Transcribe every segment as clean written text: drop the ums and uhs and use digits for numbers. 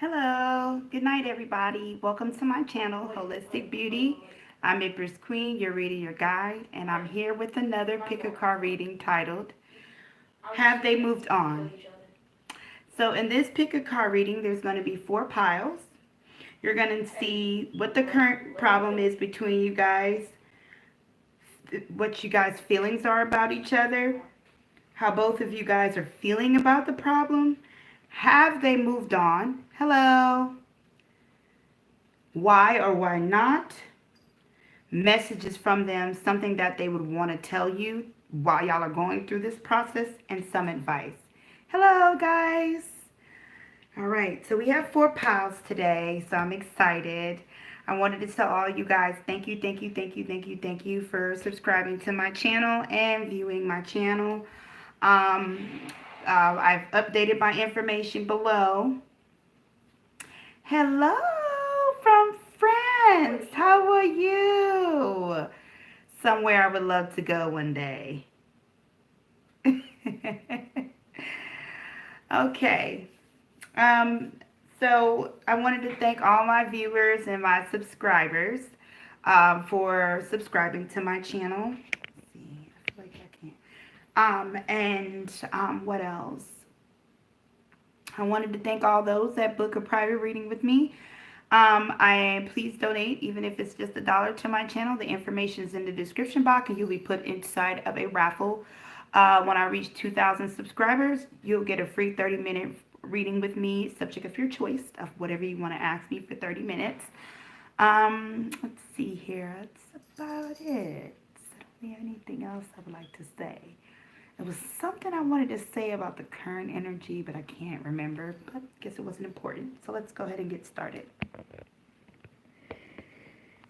Hello, good night everybody. Welcome to my channel, Holistic Beauty. I'm Empress Queen, your reader, your guide, and I'm here with another pick a card reading titled, Have They Moved On? So in this pick a card reading, there's going to be 4 piles. You're going to see what the current problem is between you guys, what you guys' feelings are about each other, how both of you guys are feeling about the problem. Have they moved on? Hello. Why or why not? Messages from them, something that they would want to tell you while y'all are going through this process, and some advice. Hello, guys. All right, so we have 4 piles today, so I'm excited. I wanted to tell all you guys thank you for subscribing to my channel and viewing my channel. I've updated my information below. Hello from France. How are you? Somewhere I would love to go one day. Okay. So I wanted to thank all my viewers and my subscribers for subscribing to my channel. Let's see, I feel like I can't. What else? I wanted to thank all those that book a private reading with me. Please donate, even if it's just $1 to my channel. The information is in the description box, and you'll be put inside of a raffle. When I reach 2,000 subscribers, you'll get a free 30-minute reading with me, subject of your choice of whatever you want to ask me for 30 minutes. Let's see here. That's about it. I don't have anything else I would like to say. There was something I wanted to say about the current energy, but I can't remember. But I guess it wasn't important. So let's go ahead and get started.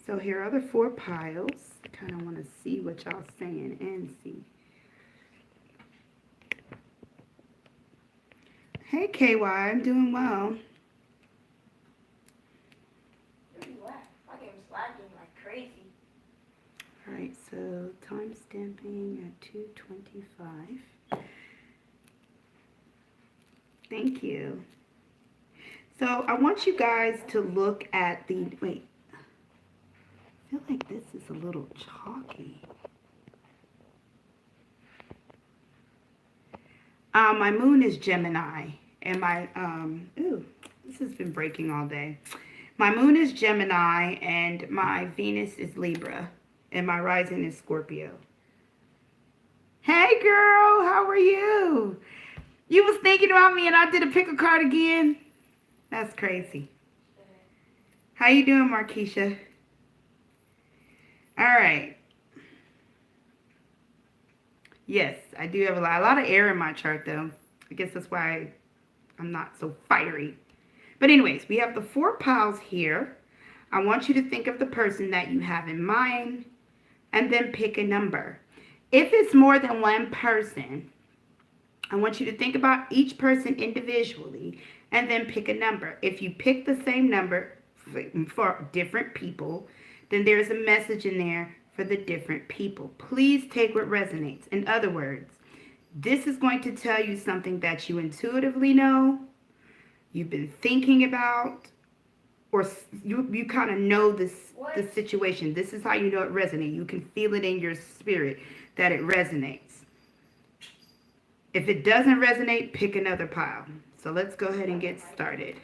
So here are the 4 piles. I kind of want to see what y'all saying and see. Hey, KY, I'm doing well. My game's lagging like crazy. All right, so time stamping at 2:25. Thank you. So I want you guys to look at the, wait, I feel like this is a little chalky. My moon is Gemini, and my, this has been breaking all day. My moon is Gemini, and my Venus is Libra, and my rising is Scorpio. Hey, girl, how are you? You was thinking about me, and I did a pick a card again? That's crazy. How you doing, Markeisha? All right. Yes, I do have a lot of air in my chart, though. I guess that's why I'm not so fiery. But anyways, we have the 4 piles here. I want you to think of the person that you have in mind and then pick a number. If it's more than one person, I want you to think about each person individually and then pick a number. If you pick the same number for different people, then there's a message in there for the different people. Please take what resonates. In other words, this is going to tell you something that you intuitively know, you've been thinking about, or you kind of know the situation. This is how you know it resonates. You can feel it in your spirit that it resonates. If it doesn't resonate, pick another pile. So let's go ahead and get started.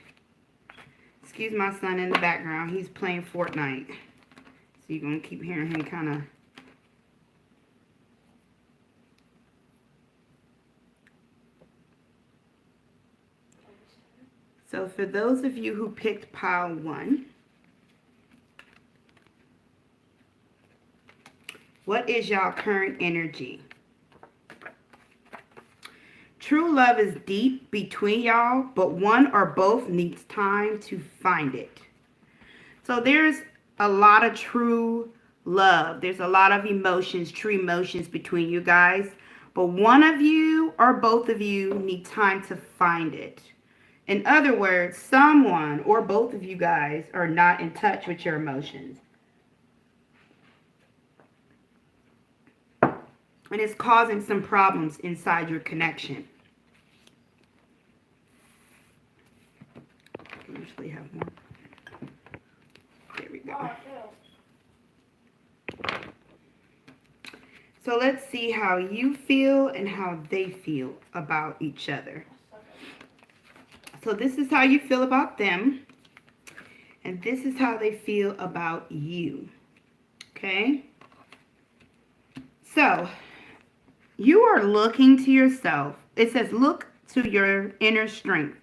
Excuse my son in the background. He's playing Fortnite. So you're going to keep hearing him kind of. So for those of you who picked pile 1, what is y'all current energy? True love is deep between y'all, but one or both needs time to find it. So there's a lot of true love. There's a lot of emotions, true emotions between you guys. But one of you or both of you need time to find it. In other words, someone or both of you guys are not in touch with your emotions. And it's causing some problems inside your connection. actually have more. There we Oh, go. I feel. So let's see how you feel and how they feel about each other. So this is how you feel about them. And this is how they feel about you. Okay? So, you are looking to yourself. It says, look to your inner strength.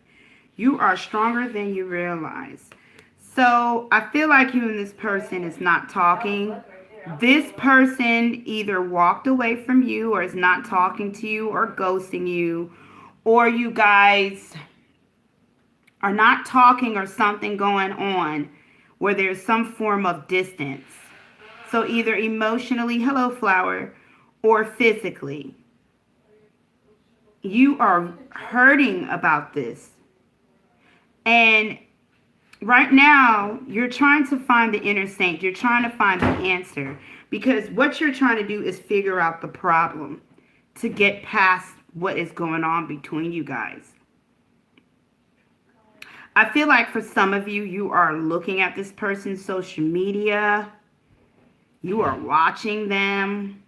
You are stronger than you realize. So, I feel like you and this person is not talking. This person either walked away from you or is not talking to you or ghosting you. Or you guys are not talking or something going on where there's some form of distance. So either emotionally, hello flower, or physically. You are hurting about this. And right now, you're trying to find the inner saint. You're trying to find the answer. Because what you're trying to do is figure out the problem to get past what is going on between you guys. I feel like for some of you, you are looking at this person's social media. You are watching them.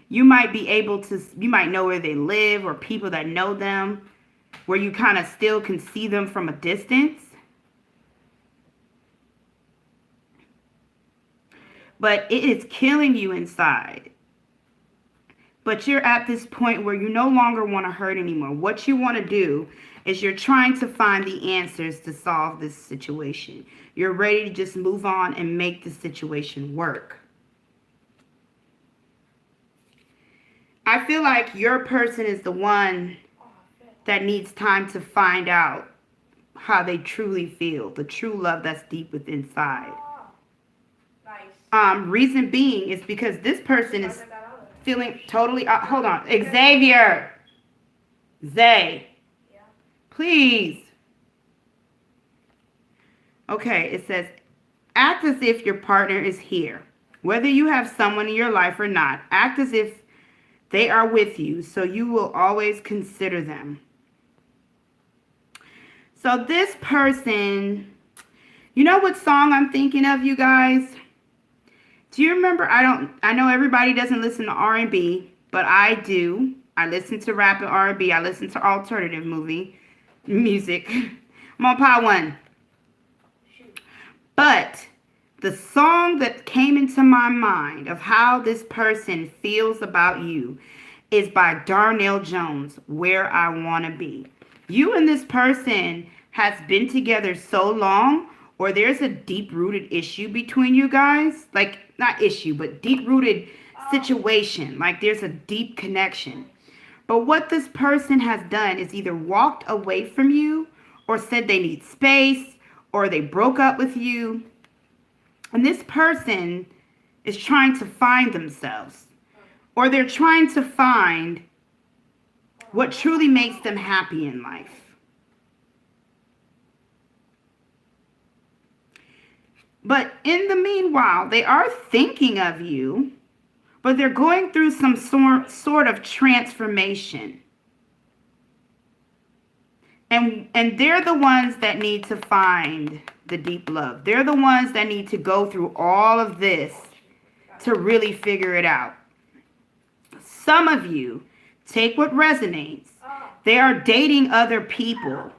You might be able to, you might know where they live or people that know them, where you kind of still can see them from a distance. But it is killing you inside. But you're at this point where you no longer want to hurt anymore. What you want to do is you're trying to find the answers to solve this situation. You're ready to just move on and make the situation work. I feel like your person is the one that needs time to find out how they truly feel, the true love that's deep within inside. Nice. Reason being is because this person is feeling totally, hold on, Xavier, Zay, Yeah. please. Okay, it says, act as if your partner is here. Whether you have someone in your life or not, act as if they are with you, so you will always consider them. So this person, you know what song I'm thinking of, you guys? Do you remember, I know everybody doesn't listen to R&B, but I do. I listen to rap and R&B. I listen to alternative music. I'm on part one. But the song that came into my mind of how this person feels about you is by Darnell Jones, Where I Want to Be. You and this person has been together so long, or there's a deep-rooted issue between you guys. Like, not issue, but deep-rooted situation. Like, there's a deep connection. But what this person has done is either walked away from you or said they need space or they broke up with you. And this person is trying to find themselves, or they're trying to find what truly makes them happy in life. But in the meanwhile, they are thinking of you, but they're going through some sort of transformation. And they're the ones that need to find the deep love. They're the ones that need to go through all of this to really figure it out. Some of you, take what resonates. They are dating other people.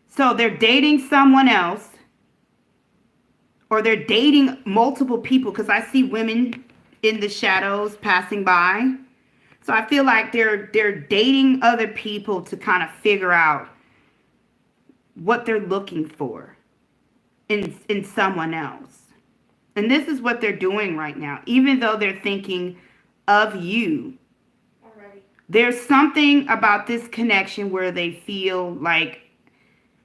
So they're dating someone else, or they're dating multiple people, because I see women in the shadows passing by. So I feel like they're dating other people to kind of figure out what they're looking for in someone else. And this is what they're doing right now, even though they're thinking of you. Already. There's something about this connection where they feel like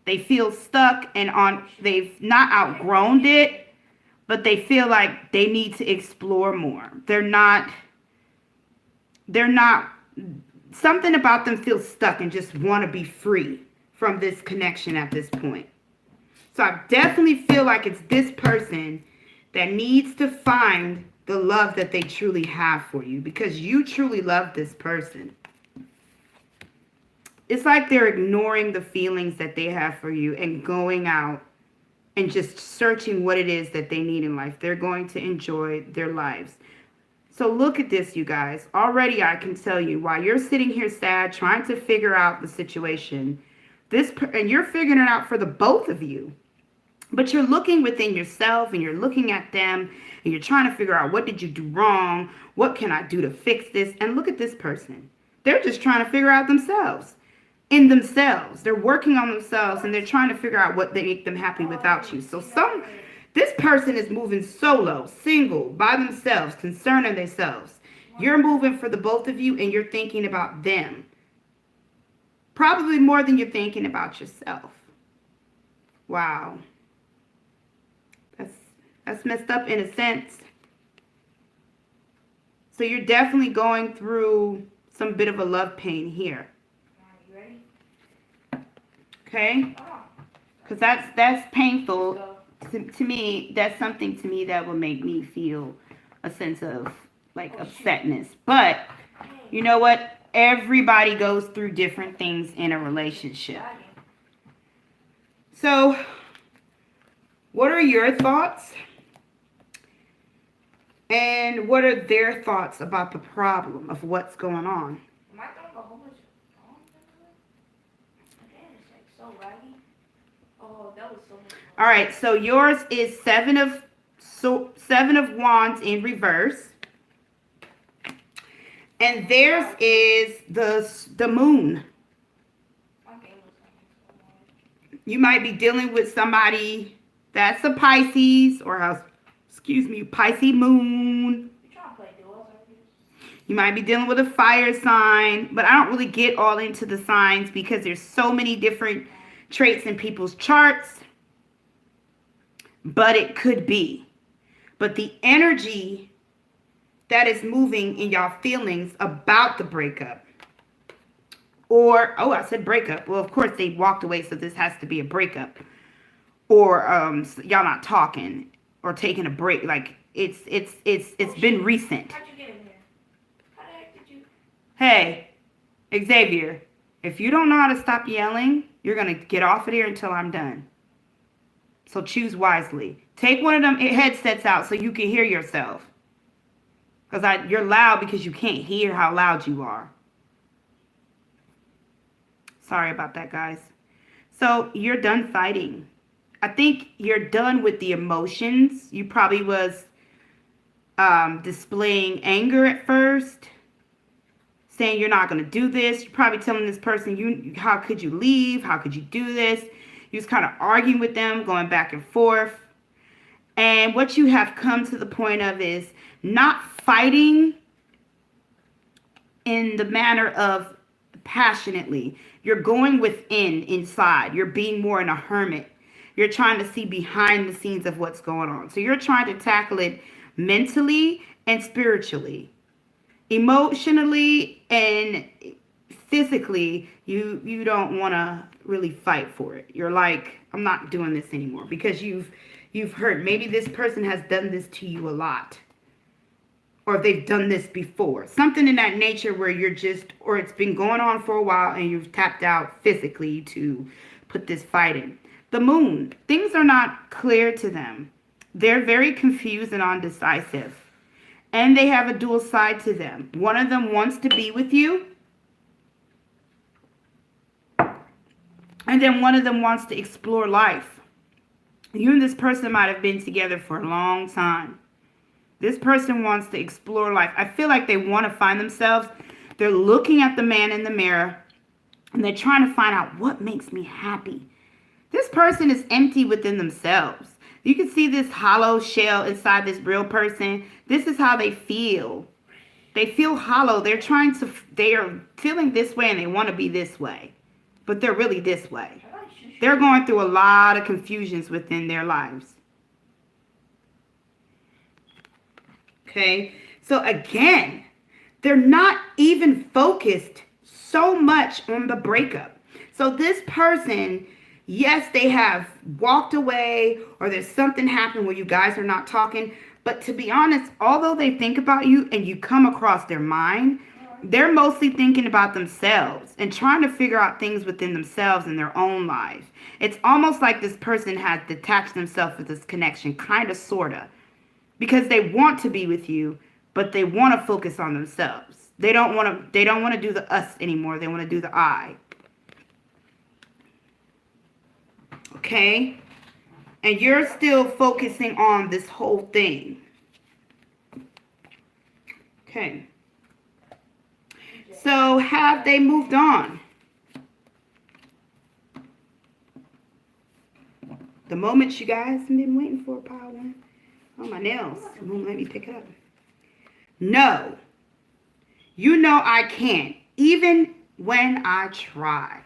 they feel stuck and they've not outgrown it, but they feel like they need to explore more. They're not, something about them feels stuck and just want to be free from this connection at this point. So I definitely feel like it's this person that needs to find the love that they truly have for you, because you truly love this person. it's like they're ignoring the feelings that they have for you and going out and just searching what it is that they need in life. They're going to enjoy their lives. So look at this, you guys. Already I can tell you, while you're sitting here sad, trying to figure out the situation, and you're figuring it out for the both of you, but you're looking within yourself and you're looking at them and you're trying to figure out, what did you do wrong? What can I do to fix this? And look at this person. They're just trying to figure out themselves. In themselves. They're working on themselves and they're trying to figure out what they make them happy without you. So this person is moving solo, single, by themselves, concerning themselves. You're moving for the both of you and you're thinking about them. Probably more than you're thinking about yourself. Wow. That's messed up in a sense. So you're definitely going through some bit of a love pain here. Okay? Because that's painful. To me, that's something to me that will make me feel a sense of, like, upsetness. But, you know what? Everybody goes through different things in a relationship. So, what are your thoughts? And what are their thoughts about the problem of what's going on? All right, so yours is seven of Wands in reverse, and theirs is the Moon. You might be dealing with somebody that's a Pisces or Pisces Moon. You might be dealing with a fire sign, but I don't really get all into the signs because there's so many different traits in people's charts. But it could be. But the energy that is moving in y'all feelings about the breakup. Or, I said breakup. Well, of course they walked away, so this has to be a breakup. Or y'all not talking or taking a break. Like it's been recent. How'd you get in here? How the heck did you? Hey, Xavier, if you don't know how to stop yelling, you're gonna get off of here until I'm done. So choose wisely. Take one of them headsets out so you can hear yourself. Because you're loud because you can't hear how loud you are. Sorry about that, guys. So you're done fighting. I think you're done with the emotions. You probably was displaying anger at first. Saying you're not going to do this. You're probably telling this person, how could you leave? How could you do this? You was kind of arguing with them, going back and forth. And what you have come to the point of is not fighting in the manner of passionately. You're going inside. You're being more in a hermit. You're trying to see behind the scenes of what's going on. So you're trying to tackle it mentally and spiritually. Emotionally and physically, you don't want to really fight for it. You're like, I'm not doing this anymore because you've heard maybe this person has done this to you a lot, or they've done this before, something in that nature where or it's been going on for a while and you've tapped out physically to put this fight in. The Moon, things are not clear to them. They're very confused and undecisive, and they have a dual side to them. One of them wants to be with you, and then one of them wants to explore life. You and this person might have been together for a long time. This person wants to explore life. I feel like they want to find themselves. They're looking at the man in the mirror, and they're trying to find out what makes me happy. This person is empty within themselves. You can see this hollow shell inside this real person. This is how they feel. They feel hollow. They are feeling this way and they want to be this way. But they're really this way. They're going through a lot of confusions within their lives. Okay, so again, they're not even focused so much on the breakup. So this person, yes, they have walked away or there's something happened where you guys are not talking. But to be honest, although they think about you and you come across their mind, They're mostly thinking about themselves and trying to figure out things within themselves in their own life. It's almost like this person has detached themselves with this connection, kind of, sort of, because they want to be with you, but they want to focus on themselves. They don't want to. They don't want to do the us anymore. They want to do the I. Okay, and you're still focusing on this whole thing. Okay. So have they moved on? The moment you guys have been waiting for, pile one. Oh, my nails. It won't let me pick it up. No. You know I can't, even when I try.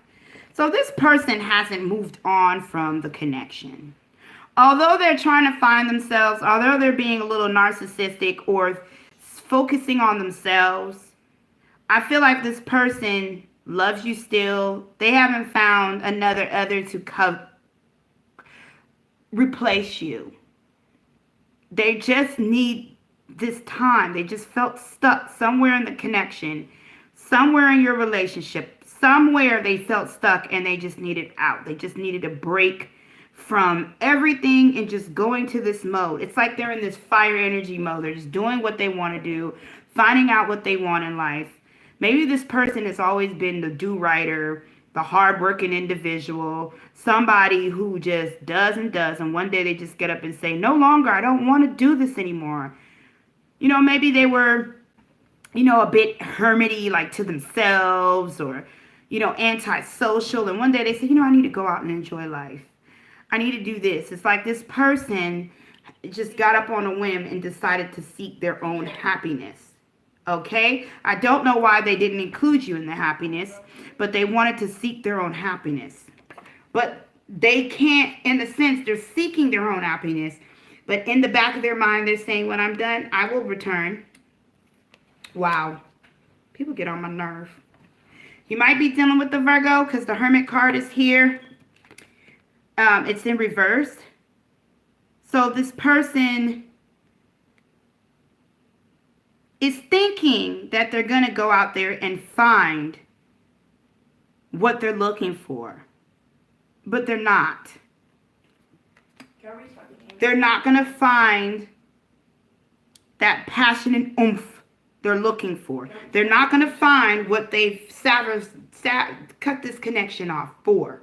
So this person hasn't moved on from the connection. Although they're trying to find themselves, although they're being a little narcissistic or focusing on themselves, I feel like this person loves you still. They haven't found another other to replace you. They just need this time. They just felt stuck somewhere in the connection, somewhere in your relationship, somewhere they felt stuck and they just needed out. They just needed a break from everything and just going to this mode. It's like they're in this fire energy mode. They're just doing what they want to do, finding out what they want in life. Maybe this person has always been the do-righter, the hard-working individual, somebody who just does and does, and one day they just get up and say, no longer, I don't want to do this anymore. You know, maybe they were, you know, a bit hermity, like to themselves, or, you know, antisocial, and one day they say, you know, I need to go out and enjoy life. I need to do this. It's like this person just got up on a whim and decided to seek their own happiness. Okay? I don't know why they didn't include you in the happiness, but they wanted to seek their own happiness. But they can't, in a sense, they're seeking their own happiness, but in the back of their mind, they're saying, when I'm done, I will return. Wow. People get on my nerve. You might be dealing with the Virgo because the Hermit card is here. It's in reverse. So this person is thinking that they're going to go out there and find what they're looking for. But they're not. They're not going to find that passion and oomph they're looking for. They're not going to find what they've cut this connection off for.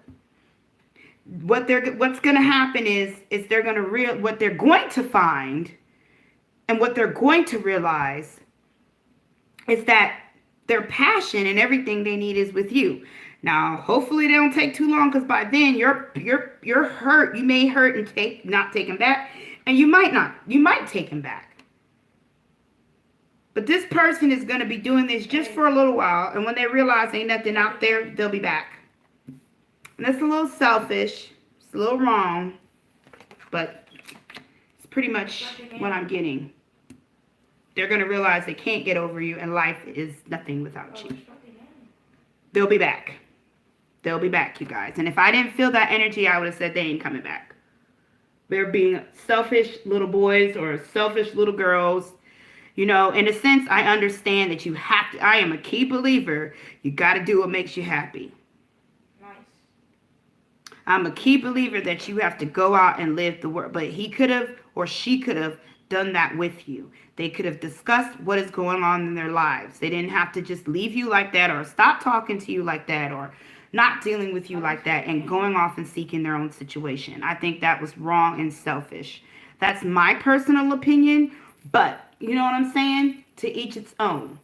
What's going to happen is they're going to what they're going to find and what they're going to realize is that their passion and everything they need is with you. Now, hopefully they don't take too long, because by then you're hurt. You may hurt and not take him back, and you might not. You might take him back. But this person is going to be doing this just for a little while, and when they realize ain't nothing out there, they'll be back. And that's a little selfish. It's a little wrong, but it's pretty much what I'm getting. They're going to realize they can't get over you, and life is nothing without you. They'll be back. They'll be back, you guys. And if I didn't feel that energy, I would have said they ain't coming back. They're being selfish little boys or selfish little girls. You know, in a sense, I understand that you have to. I am a key believer. You got to do what makes you happy. Nice. I'm a key believer that you have to go out and live the world. But he could have, or she could have, done that with you. They could have discussed what is going on in their lives. They didn't have to just leave you like that, or stop talking to you like that, or not dealing with you like that and going off and seeking their own situation. I think that was wrong and selfish. That's my personal opinion, but you know what I'm saying? To each its own.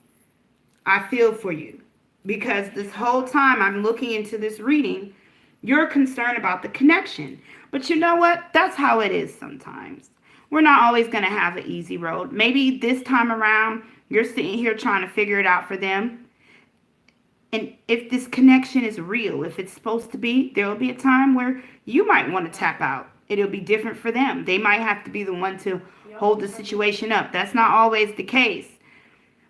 I feel for you, because this whole time I'm looking into this reading, you're concerned about the connection. But you know what? That's how it is sometimes. We're not always going to have an easy road. Maybe this time around, you're sitting here trying to figure it out for them. And if this connection is real, if it's supposed to be, there will be a time where you might want to tap out. It'll be different for them. They might have to be the one to hold the situation up. That's not always the case.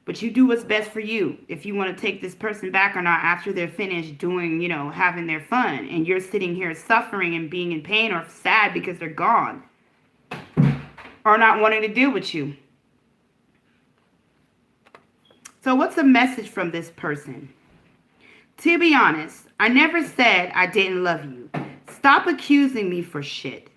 But you do what's best for you. If you want to take this person back or not after they're finished doing, you know, having their fun. And you're sitting here suffering and being in pain or sad because they're gone. Or not wanting to deal with you. So what's the message from this person? To be honest, I never said I didn't love you. Stop accusing me for shit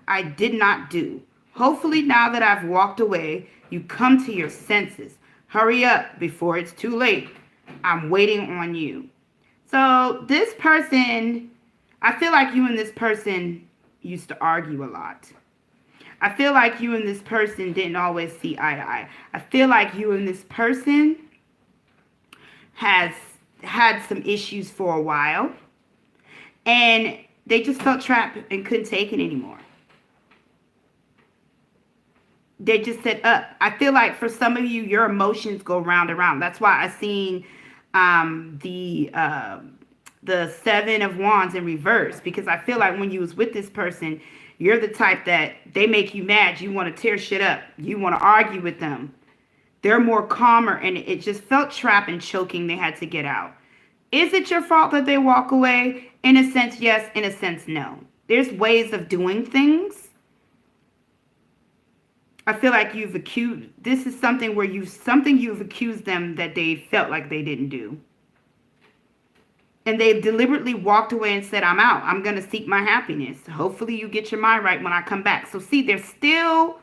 I did not do. Hopefully now that I've walked away, you come to your senses. Hurry up before it's too late. I'm waiting on you. So this person, I feel like you and this person used to argue a lot. I feel like you and this person didn't always see eye to eye. I feel like you and this person has had some issues for a while. And they just felt trapped and couldn't take it anymore. They just said up. I feel like for some of you, your emotions go round and round. That's why I seen the Seven of Wands in reverse, because I feel like when you was with this person, you're the type that they make you mad. You want to tear shit up. You want to argue with them. They're more calmer, and it just felt trapped and choking. They had to get out. Is it your fault that they walk away? In a sense, yes. In a sense, no. There's ways of doing things. I feel like you've accused, this is something where you've accused them that they felt like they didn't do. And they've deliberately walked away and said, I'm out. I'm going to seek my happiness. Hopefully you get your mind right when I come back. So see, they're still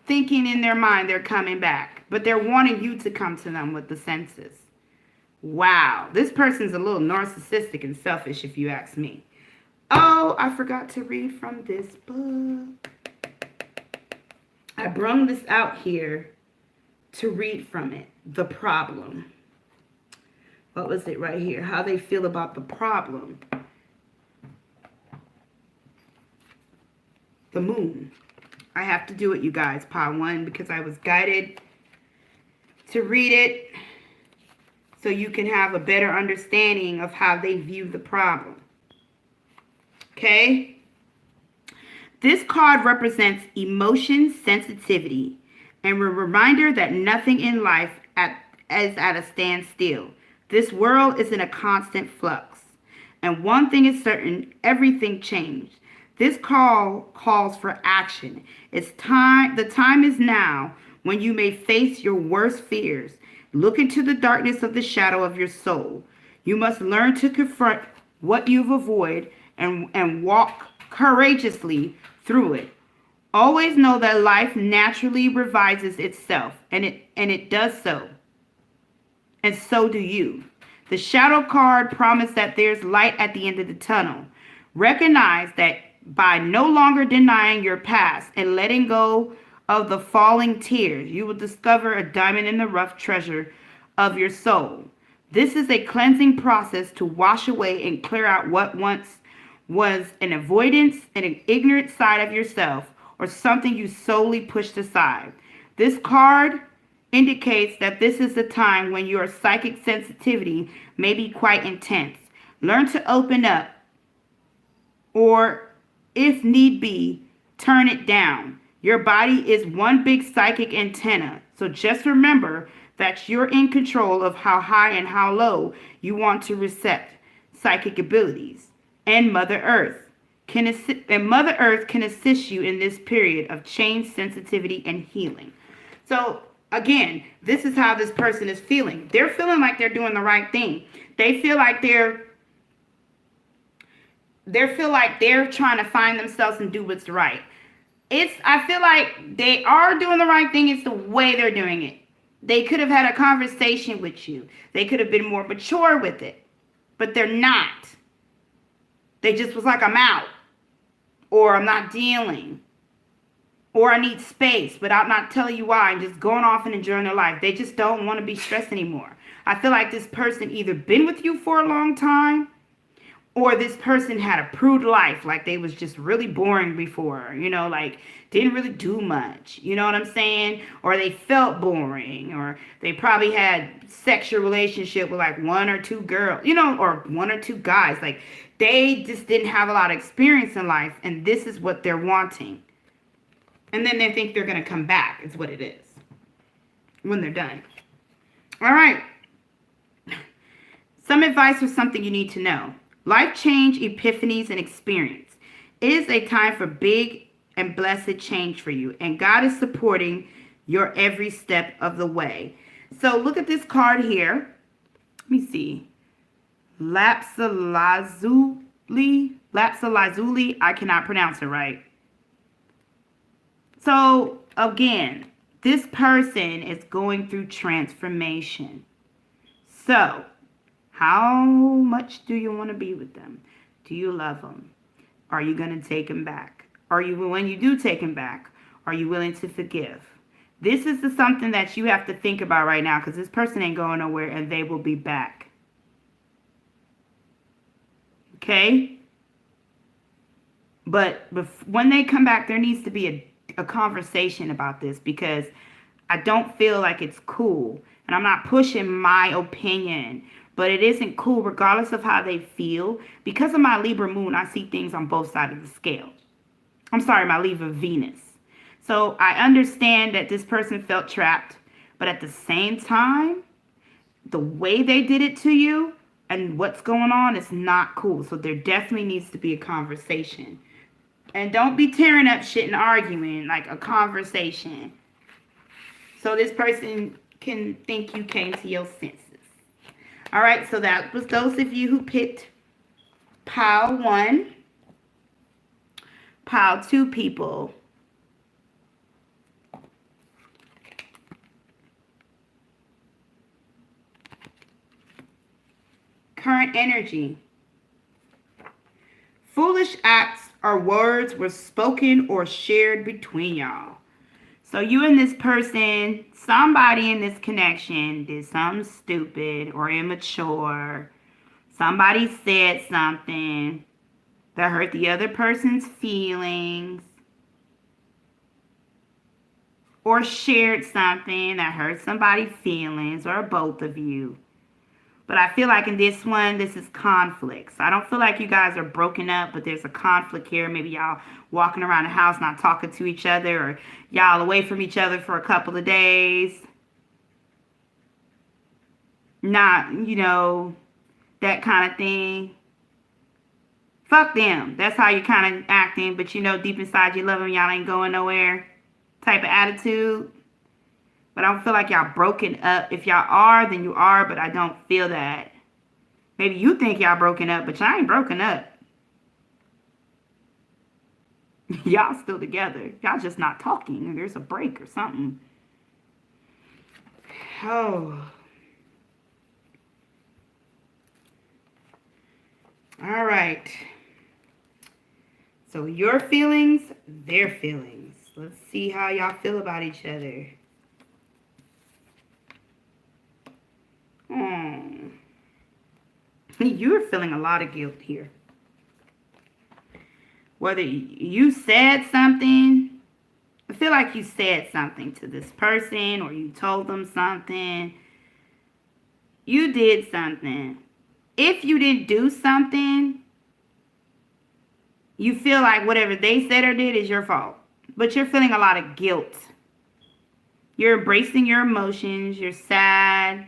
thinking in their mind they're coming back. But they're wanting you to come to them with the senses. Wow. This person's a little narcissistic and selfish if you ask me. Oh, I forgot to read from this book. I brung this out here to read from it. The problem. What was it right here? How they feel about the problem. The moon. I have to do it, you guys, pile one, because I was guided to read it so you can have a better understanding of how they view the problem. Okay? This card represents emotion sensitivity and a reminder that nothing in life is at a standstill. This world is in a constant flux. And one thing is certain, everything changed. This call calls for action. It's time. The time is now when you may face your worst fears. Look into the darkness of the shadow of your soul. You must learn to confront what you've avoided and walk courageously through it. Always know that life naturally revises itself, and it does so. And so do you. The shadow card promised that there's light at the end of the tunnel. Recognize that by no longer denying your past and letting go of the falling tears, you will discover a diamond in the rough treasure of your soul. This is a cleansing process to wash away and clear out what once was an avoidance and an ignorant side of yourself, or something you solely pushed aside. This card indicates that this is the time when your psychic sensitivity may be quite intense. Learn to open up, or if need be, turn it down. Your body is one big psychic antenna, so just remember that you're in control of how high and how low you want to reset psychic abilities. And Mother Earth can assist you in this period of change, sensitivity, and healing. So again, this is how this person is feeling. They're feeling like they're doing the right thing. They feel like they're trying to find themselves and do what's right. I feel like they are doing the right thing. It's the way they're doing it. They could have had a conversation with you. They could have been more mature with it. But they're not. They just was like, I'm out. Or I'm not dealing. Or I need space, but I'm not telling you why. I'm just going off and enjoying their life. They just don't want to be stressed anymore. I feel like this person either been with you for a long time, or this person had a prude life, like they was just really boring before, like didn't really do much, you know what I'm saying? Or they felt boring, or they probably had sexual relationship with like one or two girls, or one or two guys. Like they just didn't have a lot of experience in life, and this is what they're wanting. And then they think they're going to come back, is what it is, when they're done. All right. Some advice or something you need to know. Life change, epiphanies, and experience. It is a time for big and blessed change for you. And God is supporting your every step of the way. So look at this card here. Let me see. Lapsalazuli. I cannot pronounce it right. So again, this person is going through transformation. So how much do you want to be with them? Do you love them? Are you going to take them back? When you do take them back, are you willing to forgive? This is something that you have to think about right now, because this person ain't going nowhere and they will be back. Okay? But when they come back, there needs to be a conversation about this, because I don't feel like it's cool. And I'm not pushing my opinion, but it isn't cool regardless of how they feel. Because of my Libra moon, I see things on both sides of the scale. I'm sorry, my Libra Venus. So I understand that this person felt trapped, but at the same time, the way they did it to you and what's going on is not cool. So there definitely needs to be a conversation. And don't be tearing up shit and arguing, like a conversation. So this person can think you came to your senses. All right, so that was those of you who picked pile 1. Pile 2 people. Current energy. Foolish acts or words were spoken or shared between y'all. So you and this person, somebody in this connection did something stupid or immature. Somebody said something that hurt the other person's feelings, or shared something that hurt somebody's feelings, or both of you. But I feel like in this one, this is conflicts. I don't feel like you guys are broken up, but there's a conflict here. Maybe y'all walking around the house not talking to each other, or y'all away from each other for a couple of days. Not, that kind of thing. Fuck them. That's how you're kind of acting, but deep inside you love them, y'all ain't going nowhere type of attitude. But I don't feel like y'all broken up. If y'all are, then you are, but I don't feel that. Maybe you think y'all broken up, but y'all ain't broken up. Y'all still together. Y'all just not talking. There's a break or something. Oh. All right. So your feelings, their feelings. Let's see how y'all feel about each other. You're feeling a lot of guilt here. Whether you said something, I feel like you said something to this person, or you told them something. You did something. If you didn't do something, you feel like whatever they said or did is your fault. But you're feeling a lot of guilt. You're embracing your emotions. You're sad.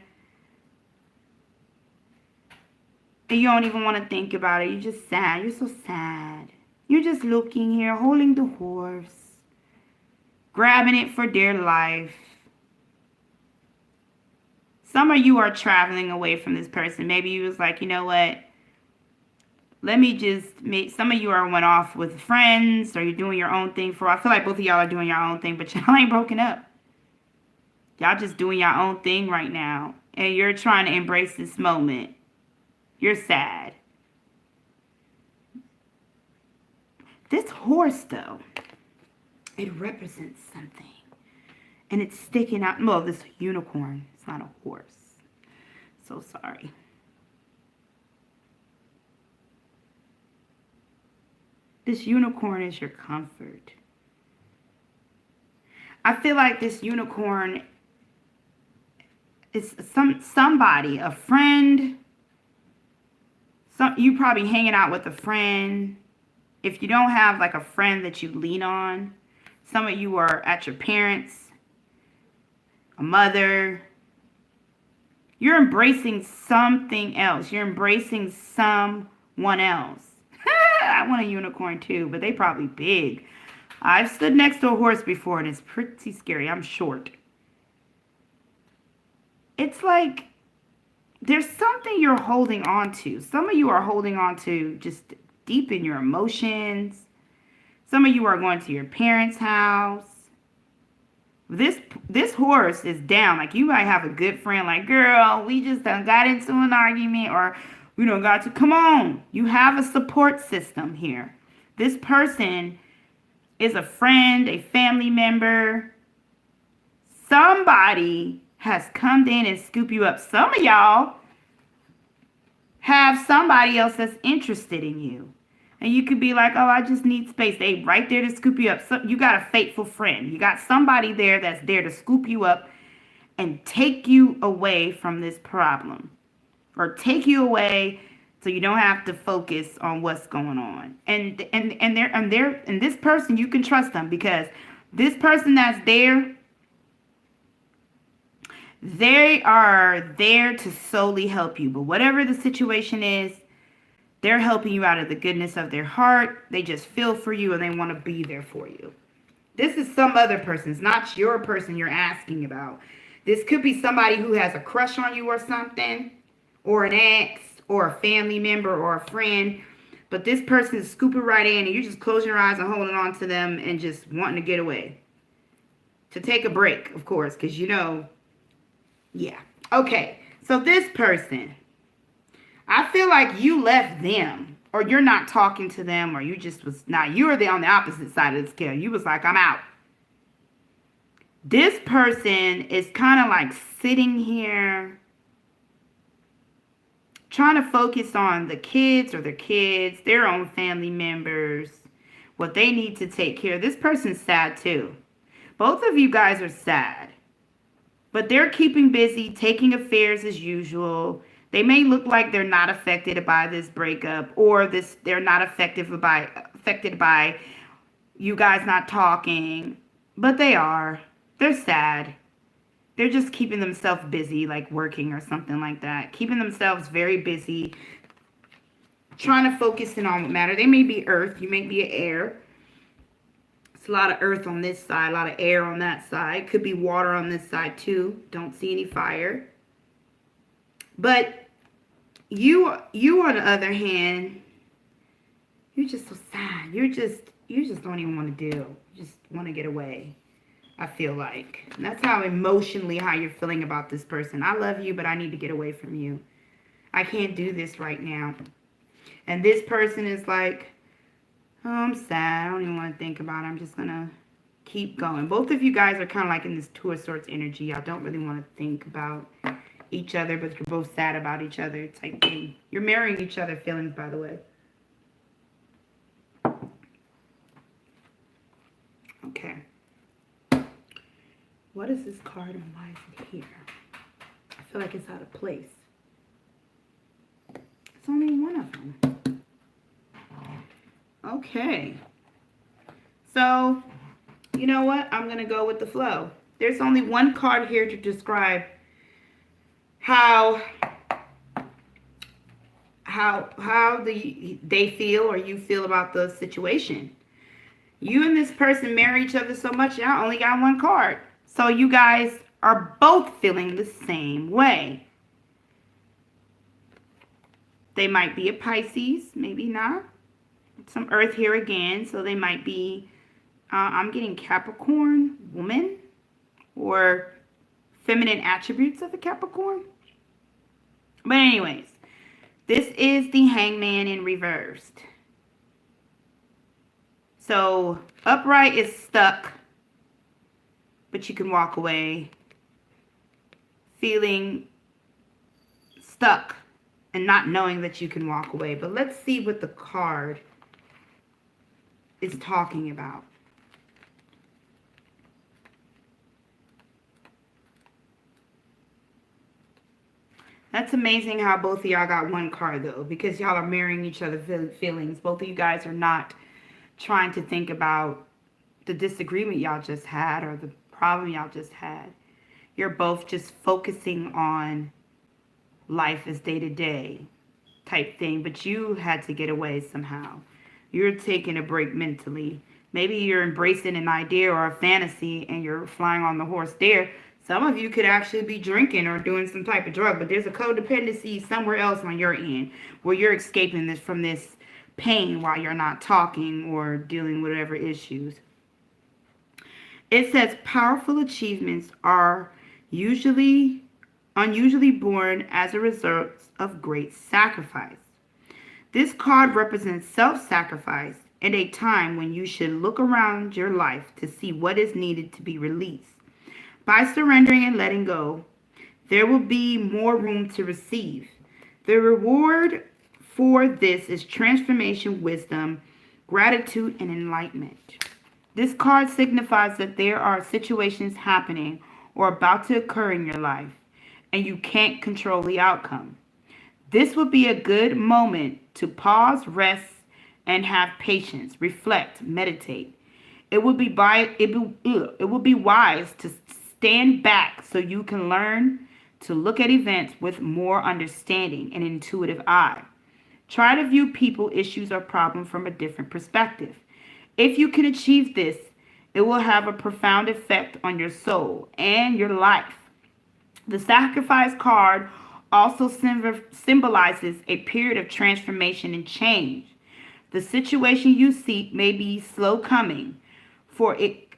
And you don't even want to think about it. You're just sad. You're so sad. You're just looking here, holding the horse, grabbing it for dear life. Some of you are traveling away from this person. Maybe you was like, you know what? Let me just make, some of you went off with friends, or you're doing your own thing I feel like both of y'all are doing your own thing, but y'all ain't broken up. Y'all just doing your own thing right now. And you're trying to embrace this moment. You're sad. This horse, though, it represents something. And it's sticking out. Well, this unicorn. It's not a horse. So sorry. This unicorn is your comfort. I feel like this unicorn is somebody, a friend. You probably hanging out with a friend. If you don't have like a friend that you lean on, some of you are at your parents, a mother. You're embracing something else. You're embracing someone else. I want a unicorn too, but they probably big. I've stood next to a horse before, and it's pretty scary. I'm short. It's like there's something you're holding on to. Some of you are holding on to just deep in your emotions. Some of you are going to your parents' house. This horse is down. Like, you might have a good friend, like, girl, we just done got into an argument, or we don't got to. Come on. You have a support system here. This person is a friend, a family member. Somebody has come in and scoop you up. Some of y'all have somebody else that's interested in you. And you could be like, oh, I just need space. They right there to scoop you up. So you got a faithful friend. You got somebody there that's there to scoop you up and take you away from this problem. Or take you away so you don't have to focus on what's going on. And this person, you can trust them, because this person that's there, they are there to solely help you. But whatever the situation is, they're helping you out of the goodness of their heart. They just feel for you and they want to be there for you. This is some other person. It's not your person you're asking about. This could be somebody who has a crush on you or something, or an ex, or a family member, or a friend. But this person is scooping right in, and you're just closing your eyes and holding on to them and just wanting to get away. To take a break, of course, because you know, yeah. Okay, so this person, I feel like you left them, or you're not talking to them, or you just was not. You were on the opposite side of the scale. You was like, I'm out. This person is kind of like sitting here trying to focus on the kids, or their kids, their own family members, what they need to take care of. This person's sad too. Both of you guys are sad. But they're keeping busy, taking affairs as usual. They may look like they're not affected by this breakup, or they're not affected by you guys not talking, but they are. They're sad. They're just keeping themselves busy, like working or something like that. Keeping themselves very busy, trying to focus in on what matters. They may be earth, you may be an air. It's a lot of earth on this side, a lot of air on that side. Could be water on this side too. Don't see any fire. But you on the other hand, you're just so sad. You just don't even want to deal. You just want to get away, I feel like. And that's how emotionally how you're feeling about this person. I love you, but I need to get away from you. I can't do this right now. And this person is like, oh, I'm sad. I don't even want to think about it. I'm just going to keep going. Both of you guys are kind of like in this Two of Swords energy. Y'all don't really want to think about each other, but you're both sad about each other type thing. You're marrying each other feelings, by the way. Okay. What is this card and why is it here? I feel like it's out of place. It's only one of them. Okay. So, you know what? I'm going to go with the flow. There's only one card here to describe how they feel, or you feel about the situation. You and this person marry each other so much, y'all only got one card. So you guys are both feeling the same way. They might be a Pisces, maybe not. Some earth here again, so they might be, I'm getting Capricorn woman, or feminine attributes of the Capricorn. But anyways, this is the Hangman in reversed. So upright is stuck, but you can walk away. Feeling stuck and not knowing that you can walk away. But let's see what the card is talking about. That's amazing how both of y'all got one card, though, because y'all are marrying each other's feelings. Both of you guys are not trying to think about the disagreement y'all just had, or the problem y'all just had. You're both just focusing on life as day-to-day type thing, but you had to get away somehow. You're taking a break mentally Maybe you're embracing an idea or a fantasy and you're flying on the horse there. Some of you could actually be drinking or doing some type of drug, but there's a codependency somewhere else on your end where you're escaping this from this pain while you're not talking or dealing with whatever issues. It says powerful achievements are unusually born as a result of great sacrifice. This card represents self-sacrifice and a time when you should look around your life to see what is needed to be released. By surrendering and letting go, there will be more room to receive. The reward for this is transformation, wisdom, gratitude, and enlightenment. This card signifies that there are situations happening or about to occur in your life, and you can't control the outcome. This will be a good moment to pause, rest, and have patience, reflect, meditate. It will be wise to stand back so you can learn to look at events with more understanding and intuitive eye. Try to view people, issues, or problems from a different perspective. If you can achieve this, it will have a profound effect on your soul and your life. The sacrifice card also symbolizes a period of transformation and change. The situation you seek may be slow coming, for it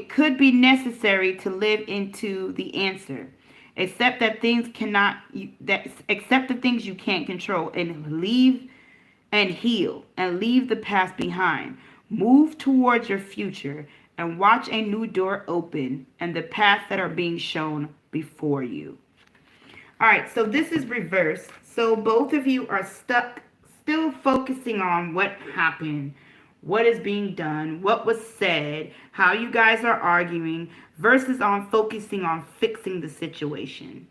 could be necessary to live into the answer. Accept the things you can't control and leave and heal and leave the past behind. Move towards your future and watch a new door open and the paths that are being shown before you. All right, so this is reversed. So both of you are stuck, still focusing on what happened, what is being done, what was said, how you guys are arguing, versus on focusing on fixing the situation.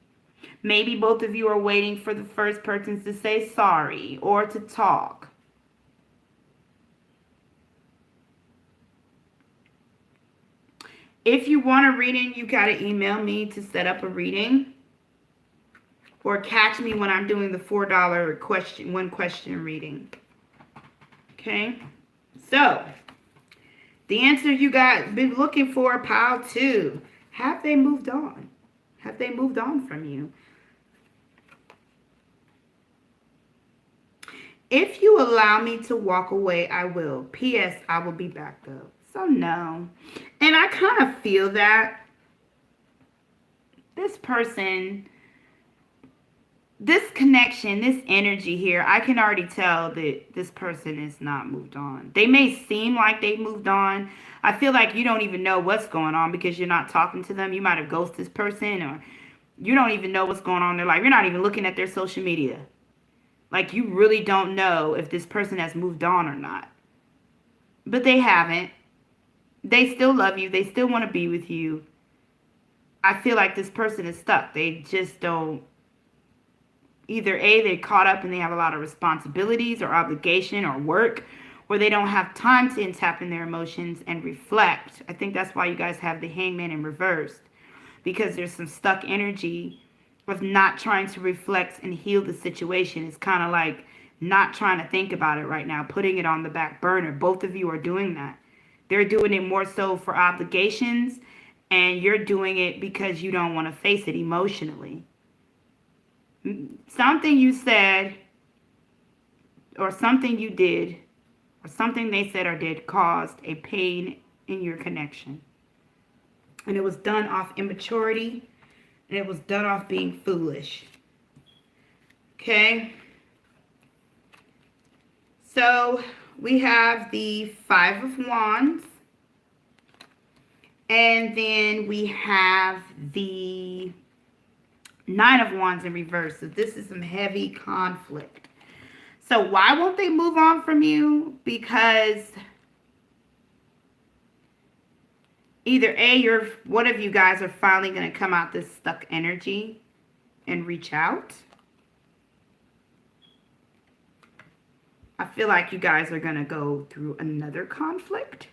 Maybe both of you are waiting for the first person to say sorry or to talk. If you want a reading, you got to email me to set up a reading. Or catch me when I'm doing the $4 one question reading. Okay? So, the answer you got been looking for, pile 2. Have they moved on? Have they moved on from you? If you allow me to walk away, I will. P.S. I will be back though. So no. And I kind of feel that this person, this connection, this energy here, I can already tell that this person is not moved on. They may seem like they moved on. I feel like you don't even know what's going on because you're not talking to them. You might have ghosted this person, or you don't even know what's going on in their life. You're not even looking at their social media. Like, you really don't know if this person has moved on or not. But they haven't. They still love you. They still want to be with you. I feel like this person is stuck. They just don't. Either A, they're caught up and they have a lot of responsibilities or obligation or work, or they don't have time to tap in their emotions and reflect. I think that's why you guys have the Hangman in reverse, because there's some stuck energy of not trying to reflect and heal the situation. It's kind of like not trying to think about it right now, putting it on the back burner. Both of you are doing that. They're doing it more so for obligations, and you're doing it because you don't want to face it emotionally. Something you said, or something you did, or something they said or did caused a pain in your connection. And it was done off immaturity, and it was done off being foolish. Okay? So we have the 5 of Wands. And then we have the 9 of Wands in reverse. So this is some heavy conflict. So why won't they move on from you? Because either A, one of you guys are finally going to come out this stuck energy and reach out. I feel like you guys are going to go through another conflict.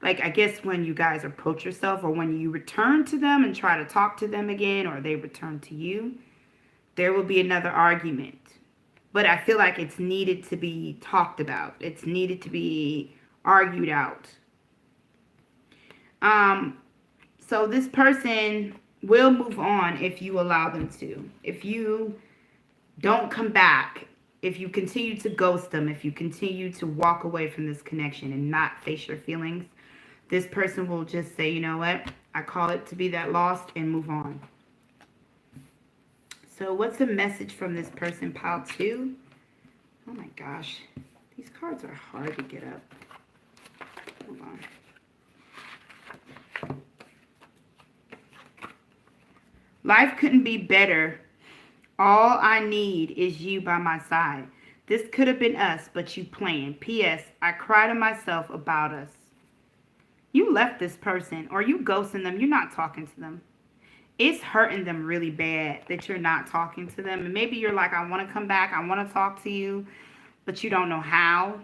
Like, I guess when you guys approach yourself, or when you return to them and try to talk to them again, or they return to you, there will be another argument. but I feel like it's needed to be talked about. It's needed to be argued out. So this person will move on if you allow them to. If you don't come back, if you continue to ghost them, if you continue to walk away from this connection and not face your feelings, this person will just say, you know what, I call it to be that lost, and move on. So what's the message from this person, pile 2? Oh my gosh, these cards are hard to get up. Hold on. Life couldn't be better. All I need is you by my side. This could have been us, but you planned. P.S. I cry to myself about us. You left this person, or you ghosting them. You're not talking to them. It's hurting them really bad that you're not talking to them. And maybe you're like, I want to come back. I want to talk to you, but you don't know how.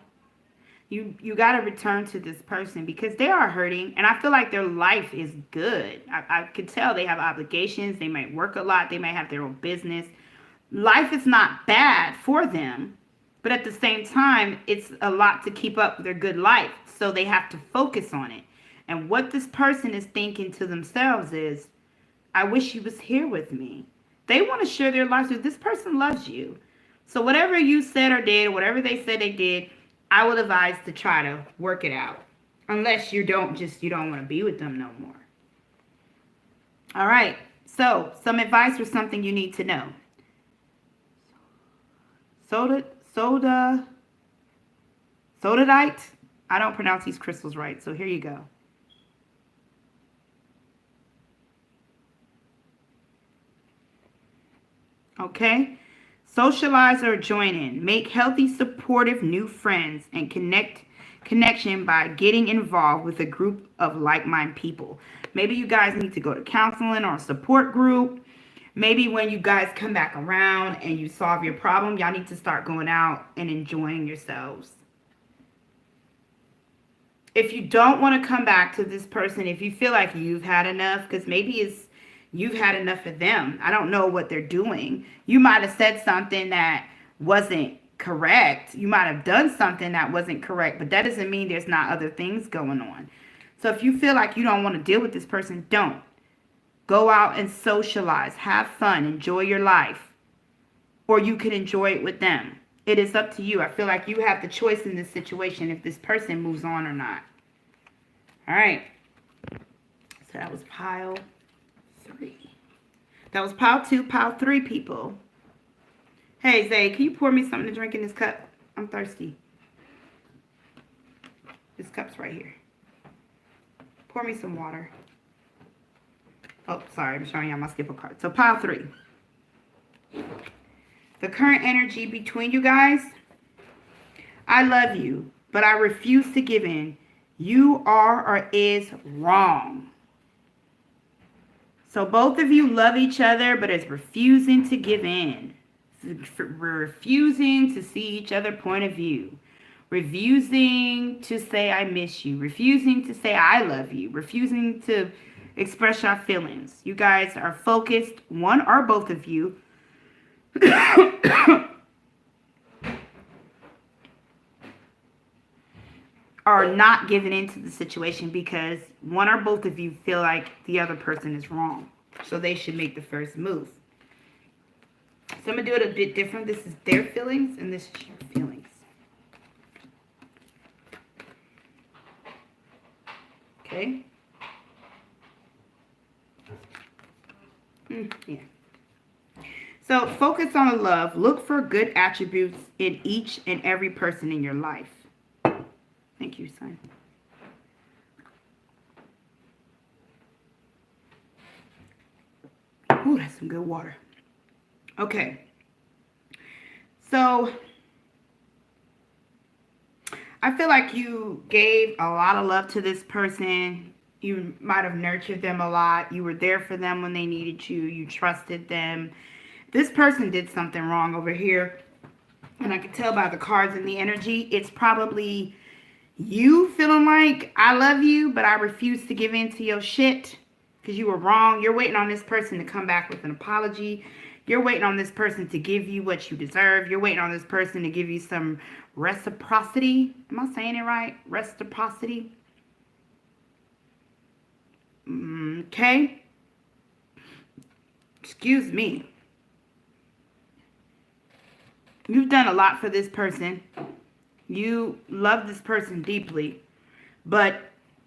You got to return to this person because they are hurting. And I feel like their life is good. I could tell they have obligations. They might work a lot. They might have their own business. Life is not bad for them. But at the same time, it's a lot to keep up their good life. So they have to focus on it. And what this person is thinking to themselves is, I wish you was here with me. They want to share their lives with this person loves you. So whatever you said or did, or whatever they said they did, I would advise to try to work it out. Unless you don't want to be with them no more. All right. So some advice for something you need to know. Sodadite. I don't pronounce these crystals right, so here you go. Okay? Socialize or join in. Make healthy, supportive new friends and connection by getting involved with a group of like-minded people. Maybe you guys need to go to counseling or a support group. Maybe when you guys come back around and you solve your problem, y'all need to start going out and enjoying yourselves. If you don't want to come back to this person, if you feel like you've had enough, because maybe you've had enough of them. I don't know what they're doing. You might have said something that wasn't correct. You might have done something that wasn't correct, but that doesn't mean there's not other things going on. So if you feel like you don't want to deal with this person, don't. Go out and socialize. Have fun. Enjoy your life. Or you can enjoy it with them. It is up to you. I feel like you have the choice in this situation if this person moves on or not. All right. So that was pile 3. That was pile 2, pile 3, people. Hey, Zay, can you pour me something to drink in this cup? I'm thirsty. This cup's right here. Pour me some water. Oh, sorry, I'm showing y'all my skipper card. So pile 3. The current energy between you guys. I love you, but I refuse to give in. You are or is wrong. So both of you love each other, but it's refusing to give in. Refusing to see each other's point of view. Refusing to say I miss you. Refusing to say I love you. Refusing to express your feelings. You guys are focused, one or both of you, are not giving into the situation because one or both of you feel like the other person is wrong. So they should make the first move. So I'm going to do it a bit different. This is their feelings and this is your feelings. Okay? Yeah. So focus on the love. Look for good attributes in each and every person in your life. Thank you, son. Ooh, that's some good water. Okay. So I feel like you gave a lot of love to this person. You might have nurtured them a lot. You were there for them when they needed you. You trusted them. This person did something wrong over here. And I can tell by the cards and the energy, it's probably you feeling like I love you, but I refuse to give in to your shit because you were wrong. You're waiting on this person to come back with an apology. You're waiting on this person to give you what you deserve. You're waiting on this person to give you some reciprocity. Am I saying it right? Reciprocity. Okay. Excuse me. You've done a lot for this person. You love this person deeply. But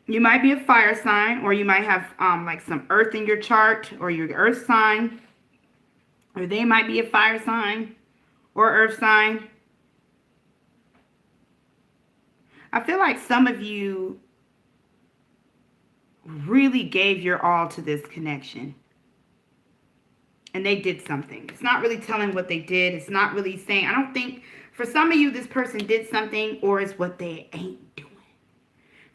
you might be a fire sign, or you might have like some earth in your chart, or your earth sign. Or they might be a fire sign or earth sign. I feel like some of you really gave your all to this connection. And they did something. It's not really telling what they did. It's not really saying. I don't think, for some of you, this person did something, or it's what they ain't doing.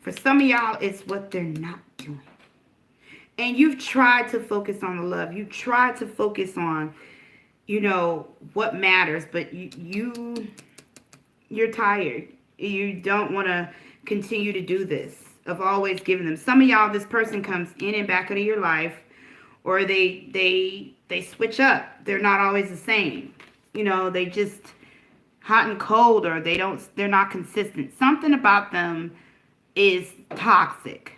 For some of y'all, it's what they're not doing. And you've tried to focus on the love. You tried to focus on, you know, what matters. But you're tired. You don't want to continue to do this, of always giving them. Some of y'all, this person comes in and back into your life, or they switch up. They're not always the same. You know, they just hot and cold, or they're not consistent. Something about them is toxic,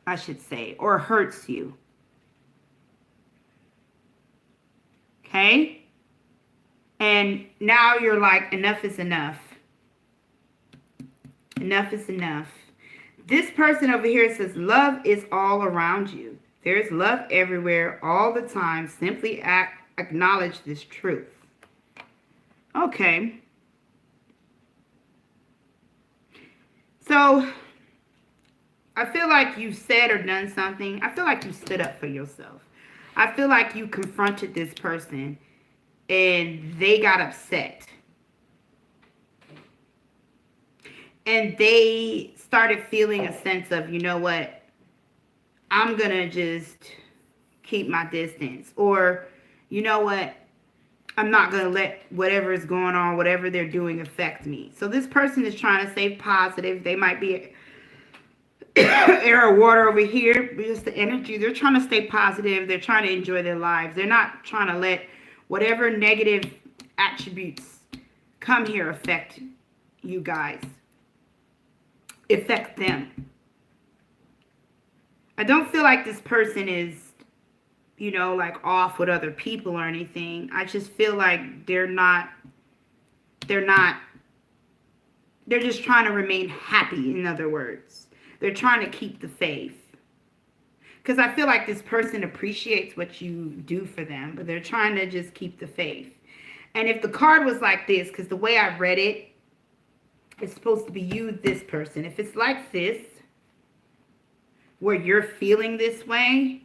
I should say, or hurts you. Okay? And now you're like, enough is enough. Enough is enough. This person over here says, love is all around you. There's love everywhere, all the time. Simply acknowledge this truth. Okay. So, I feel like you said or done something. I feel like you stood up for yourself. I feel like you confronted this person and they got upset. And they started feeling a sense of, you know what, I'm going to just keep my distance. Or, you know what, I'm not going to let whatever is going on, whatever they're doing, affect me. So this person is trying to stay positive. They might be air or water over here. Just the energy. They're trying to stay positive. They're trying to enjoy their lives. They're not trying to let whatever negative attributes come here affect you guys. Affect them. I don't feel like this person is, you know, like off with other people or anything. I just feel like they're just trying to remain happy, in other words. They're trying to keep the faith. Because I feel like this person appreciates what you do for them, but they're trying to just keep the faith. And if the card was like this, because the way I read it, it's supposed to be you, this person. If it's like this, where you're feeling this way,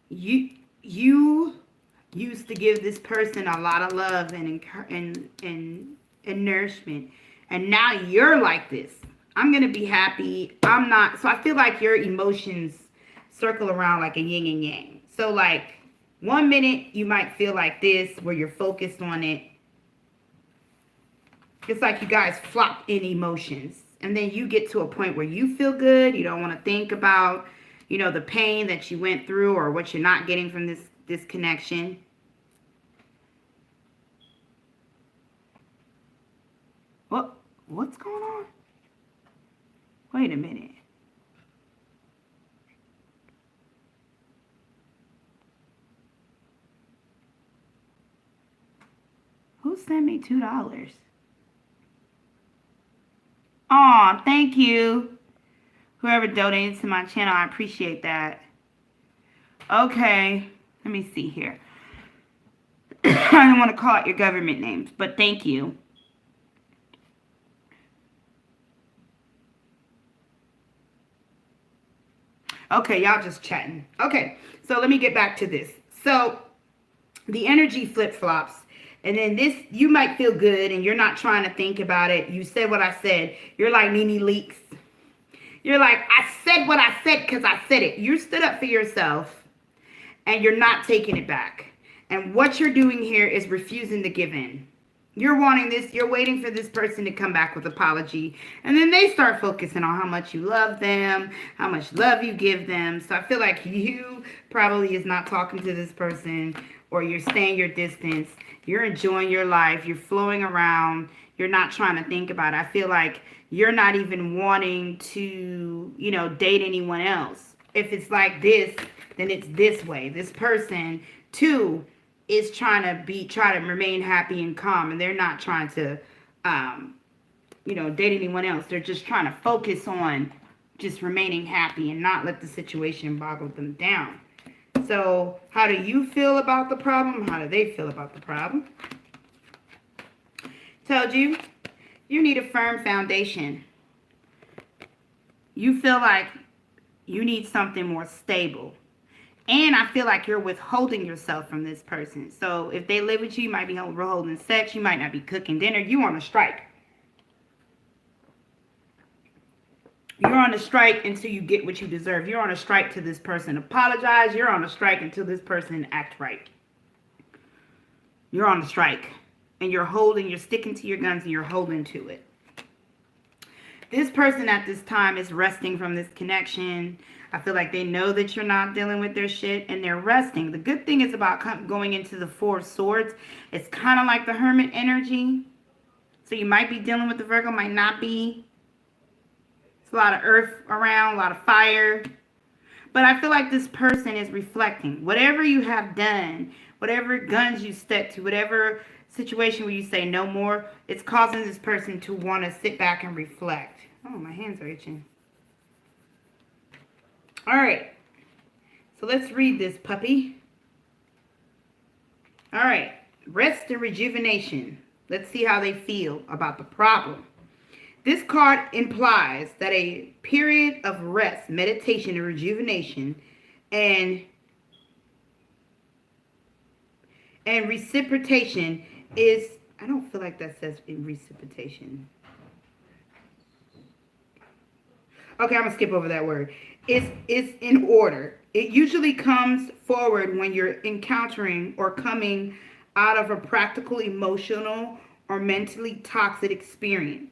you used to give this person a lot of love and nourishment. And now you're like this. I'm going to be happy. I'm not. So I feel like your emotions circle around like a yin and yang. So like 1 minute you might feel like this, where you're focused on it. It's like you guys flop in emotions. And then you get to a point where you feel good. You don't want to think about, you know, the pain that you went through or what you're not getting from this connection. What's going on? Wait a minute. Who sent me $2? Aw, thank you. Whoever donated to my channel, I appreciate that. Okay, let me see here. I don't want to call out your government names, but thank you. Okay, y'all just chatting. Okay, so let me get back to this. So, the energy flip-flops. And then this, you might feel good and you're not trying to think about it. You said what I said. You're like Nene Leakes. You're like, I said what I said because I said it. You stood up for yourself and you're not taking it back. And what you're doing here is refusing to give in. You're wanting this. You're waiting for this person to come back with apology. And then they start focusing on how much you love them, how much love you give them. So I feel like you probably is not talking to this person or you're staying your distance. You're enjoying your life. You're flowing around. You're not trying to think about it. I feel like you're not even wanting to, date anyone else. If it's like this, then it's this way. This person, too, is trying to remain happy and calm, and they're not trying to, date anyone else. They're just trying to focus on just remaining happy and not let the situation boggle them down. So, how do you feel about the problem? How do they feel about the problem? Told you, you need a firm foundation. You feel like you need something more stable. And I feel like you're withholding yourself from this person. So if they live with you, you might be withholding sex. You might not be cooking dinner. You on a strike. You're on a strike until you get what you deserve. You're on a strike till this person apologize. You're on a strike until this person act right. You're on a strike. And you're sticking to your guns and you're holding to it. This person at this time is resting from this connection. I feel like they know that you're not dealing with their shit and they're resting. The good thing is about going into the Four of Swords. It's kind of like the Hermit energy. So you might be dealing with the Virgo, might not be. It's a lot of earth around, a lot of fire. But I feel like this person is reflecting. Whatever you have done, whatever guns you stuck to, whatever situation where you say no more, it's causing this person to want to sit back and reflect. Oh, my hands are itching. All right. So let's read this puppy. All right. Rest and rejuvenation. Let's see how they feel about the problem. This card implies that a period of rest, meditation, and rejuvenation and reciprocation is, I don't feel like that says in reciprocation. Okay, I'm going to skip over that word. It's in order. It usually comes forward when you're encountering or coming out of a practical, emotional, or mentally toxic experience.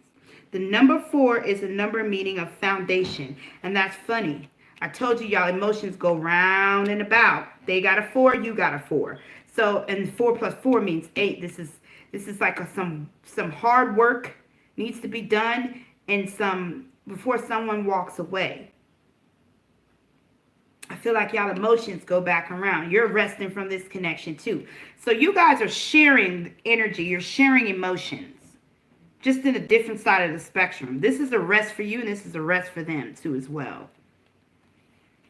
The number 4 is a number meaning of foundation. And that's funny. I told you, y'all, emotions go round and about. They got a 4, you got a 4. So, and 4 plus 4 means 8. This is like some hard work needs to be done and before someone walks away. I feel like y'all emotions go back around. You're resting from this connection too. So you guys are sharing energy. You're sharing emotions. Just in a different side of the spectrum. This is a rest for you and this is a rest for them too as well.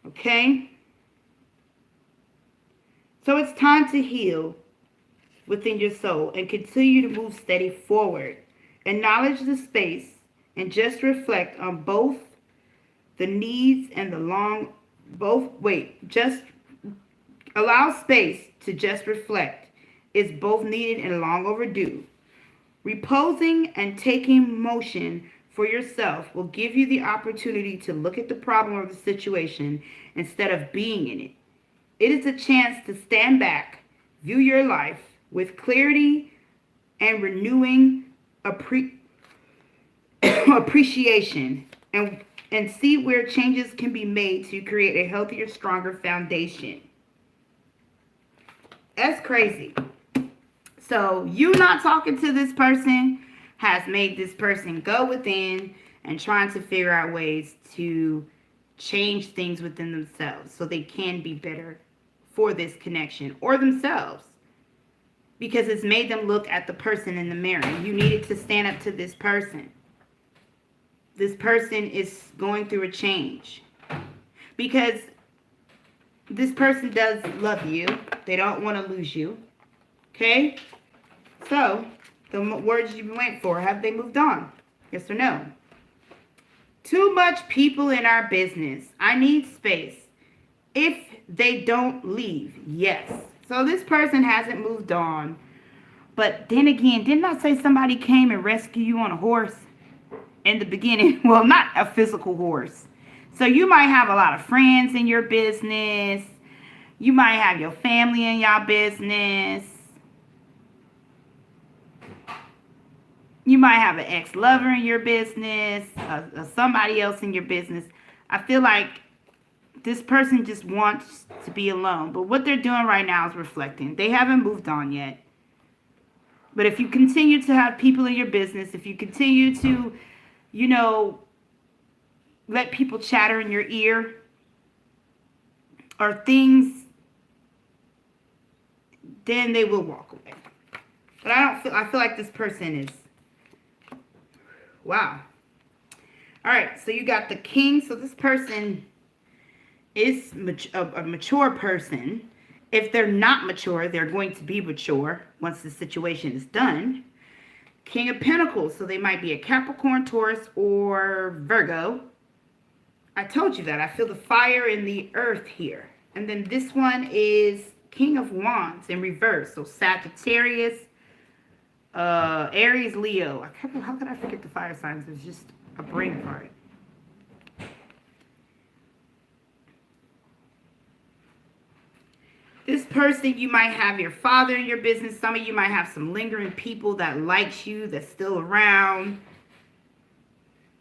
Okay? So it's time to heal within your soul and continue to move steady forward. Acknowledge the space and just reflect on both the needs and just allow space to just reflect. It's both needed and long overdue. Reposing and taking motion for yourself will give you the opportunity to look at the problem or the situation instead of being in it. It is a chance to stand back, view your life with clarity and renewing appreciation and see where changes can be made to create a healthier, stronger foundation. That's crazy. So you not talking to this person has made this person go within and trying to figure out ways to change things within themselves so they can be better for this connection or themselves. Because it's made them look at the person in the mirror. You needed to stand up to this person. This person is going through a change. Because this person does love you. They don't want to lose you. Okay? So, the words you've been waiting for, have they moved on? Yes or no? Too much people in our business. I need space. If they don't leave, yes. So this person hasn't moved on. But then again, didn't I say somebody came and rescued you on a horse in the beginning? Well, not a physical horse. So you might have a lot of friends in your business. You might have your family in your business. You might have an ex-lover in your business, somebody else in your business. I feel like this person just wants to be alone. But what they're doing right now is reflecting. They haven't moved on yet. But if you continue to have people in your business, if you continue to, you know, let people chatter in your ear or things, then they will walk away. But I feel like this person is, wow. All right, so you got the king. So this person is a mature person. If they're not mature, they're going to be mature once the situation is done. King of Pentacles, so they might be a Capricorn, Taurus, or Virgo. I told you that. I feel the fire in the earth here. And then this one is King of Wands in reverse. So Sagittarius, Aries, Leo. How could I forget the fire signs? It's just a brain fart. This person, you might have your father in your business. Some of you might have some lingering people that likes you, that's still around.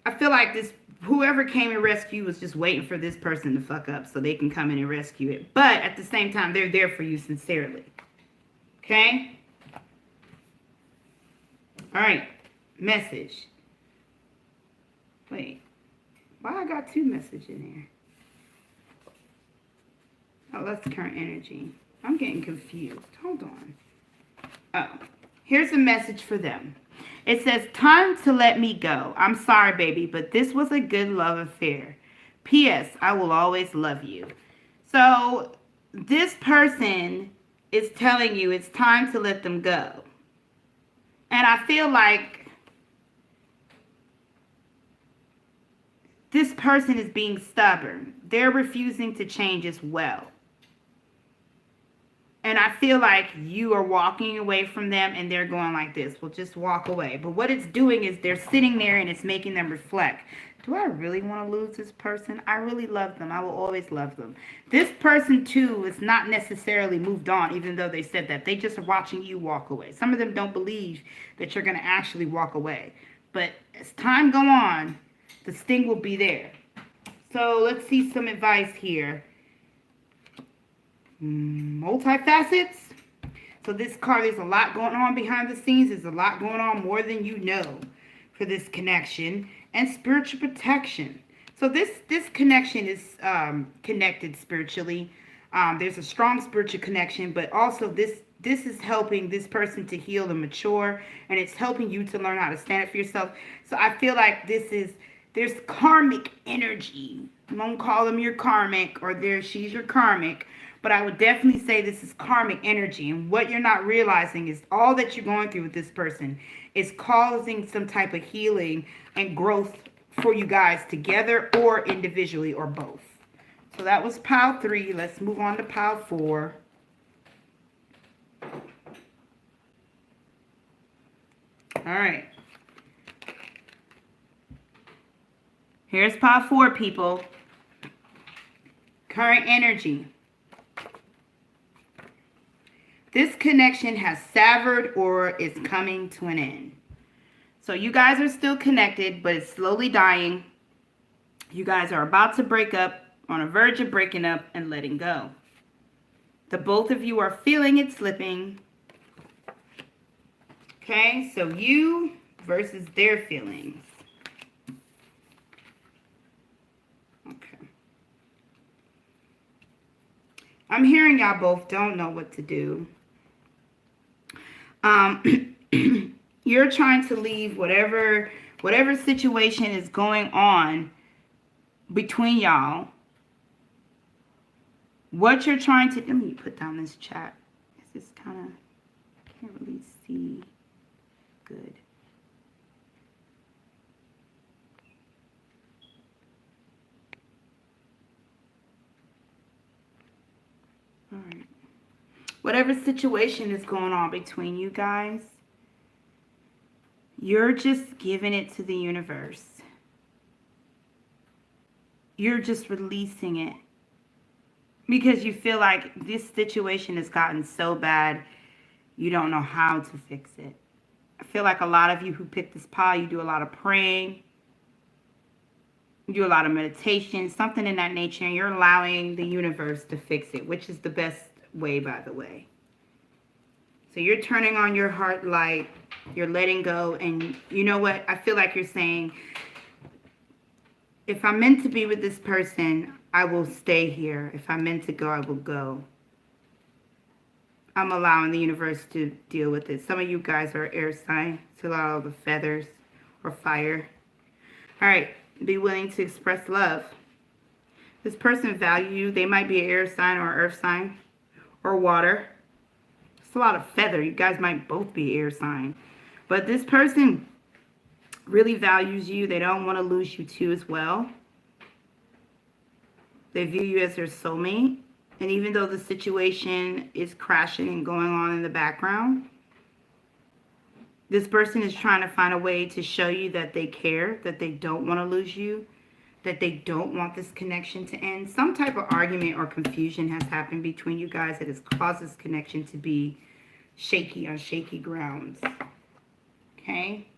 I feel like this, whoever came and rescued was just waiting for this person to fuck up so they can come in and rescue it. But at the same time, they're there for you sincerely. Okay? All right. Message. Wait. Why I got two messages in here? Oh, that's current energy. I'm getting confused. Hold on. Oh, here's a message for them. It says, time to let me go. I'm sorry, baby, but this was a good love affair. P.S. I will always love you. So this person is telling you it's time to let them go. And I feel like this person is being stubborn. They're refusing to change as well. And I feel like you are walking away from them and they're going like this. Well, just walk away. But what it's doing is they're sitting there and it's making them reflect. Do I really want to lose this person? I really love them. I will always love them. This person, too, is not necessarily moved on, even though they said that. They just are watching you walk away. Some of them don't believe that you're going to actually walk away. But as time goes on, the sting will be there. So let's see some advice here. Multifacets. So this card, there's a lot going on behind the scenes. There's a lot going on more than you know for this connection. And spiritual protection. So this connection is connected spiritually. There's a strong spiritual connection, but also this is helping this person to heal and mature, and it's helping you to learn how to stand up for yourself. So I feel like there's karmic energy. I won't call them your karmic, or she's your karmic. But I would definitely say this is karmic energy. And what you're not realizing is all that you're going through with this person is causing some type of healing and growth for you guys together or individually or both. So that was pile 3. Let's move on to pile 4. All right. Here's pile 4, people. Current energy. This connection has severed or is coming to an end. So you guys are still connected, but it's slowly dying. You guys are about to break up, on a verge of breaking up and letting go. The both of you are feeling it slipping. Okay, so you versus their feelings. Okay. I'm hearing y'all both don't know what to do. You're trying to leave whatever situation is going on between y'all. What you're trying to... Let me put down this chat. This is kind of... Can't really see good. All right. Whatever situation is going on between you guys, you're just giving it to the universe. You're just releasing it. Because you feel like this situation has gotten so bad, you don't know how to fix it. I feel like a lot of you who pick this pile, you do a lot of praying. You do a lot of meditation, something in that nature, and you're allowing the universe to fix it, which is the best way, by the way. So you're turning on your heart light, you're letting go, and you know what? I feel like you're saying, if I'm meant to be with this person, I will stay here. If I'm meant to go, I will go. I'm allowing the universe to deal with it. Some of you guys are air sign, so allow all the feathers or fire. All right, be willing to express love. This person value you. They might be an air sign or earth sign or water. It's a lot of feather. You guys might both be air sign. But this person really values you. They don't want to lose you too as well. They view you as their soulmate. And even though the situation is crashing and going on in the background, this person is trying to find a way to show you that they care, that they don't want to lose you, that they don't want this connection to end. Some type of argument or confusion has happened between you guys that has caused this connection to be shaky, on shaky grounds. Okay?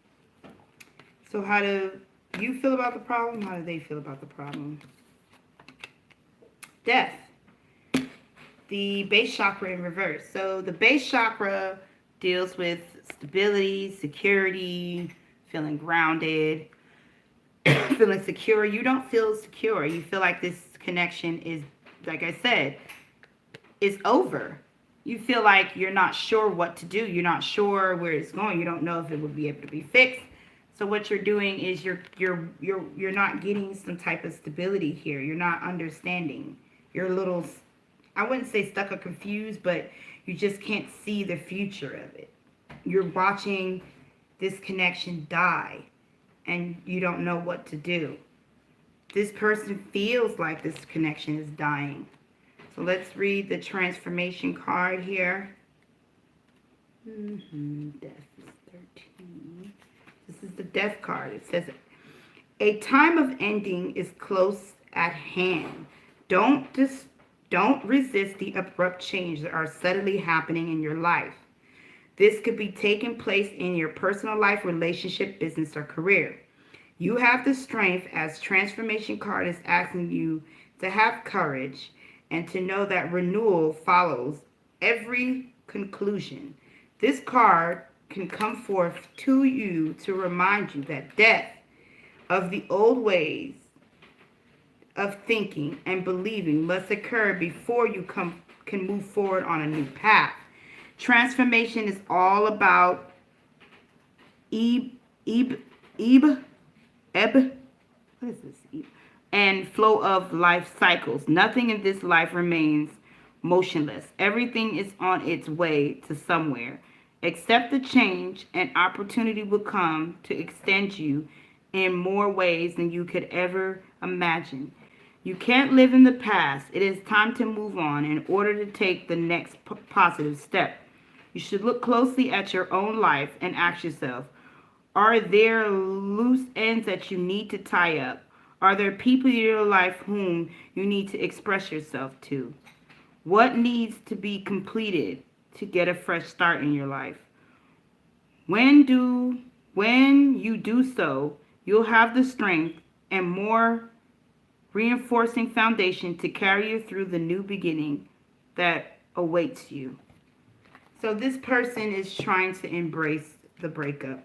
So how do you feel about the problem? How do they feel about the problem? Death. The base chakra in reverse. So the base chakra deals with stability, security, feeling grounded, feeling secure. You don't feel secure. You feel like this connection is, like I said, is over. You feel like you're not sure what to do. You're not sure where it's going. You don't know if it will be able to be fixed. So what you're doing is you're not getting some type of stability here. You're not understanding. You're a little, I wouldn't say stuck or confused, but you just can't see the future of it. You're watching this connection die, and you don't know what to do. This person feels like this connection is dying. So let's read the transformation card here. Death is 13. This is the death card. It says, a time of ending is close at hand. Don't resist the abrupt changes that are suddenly happening in your life. This could be taking place in your personal life, relationship, business, or career. You have the strength, as transformation card is asking you to have courage and to know that renewal follows every conclusion. This card can come forth to you to remind you that death of the old ways of thinking and believing must occur before you can move forward on a new path. Transformation is all about and flow of life cycles. Nothing in this life remains motionless. Everything is on its way to somewhere. Accept the change, and opportunity will come to extend you in more ways than you could ever imagine. You can't live in the past. It is time to move on in order to take the next positive step. You should look closely at your own life and ask yourself, are there loose ends that you need to tie up? Are there people in your life whom you need to express yourself to? What needs to be completed to get a fresh start in your life? When you do so, you'll have the strength and more reinforcing foundation to carry you through the new beginning that awaits you. So this person is trying to embrace the breakup.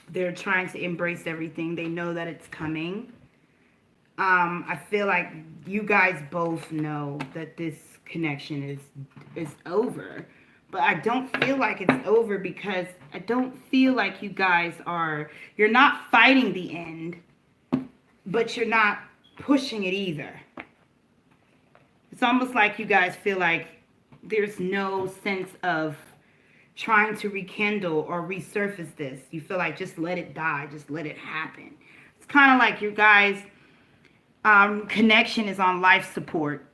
They're trying to embrace everything. They know that it's coming. I feel like you guys both know that this connection is over. But I don't feel like it's over because I don't feel like you guys you're not fighting the end, but you're not pushing it either. It's almost like you guys feel like there's no sense of trying to rekindle or resurface this. You feel like just let it die, just let it happen. It's kind of like your guys' connection is on life support.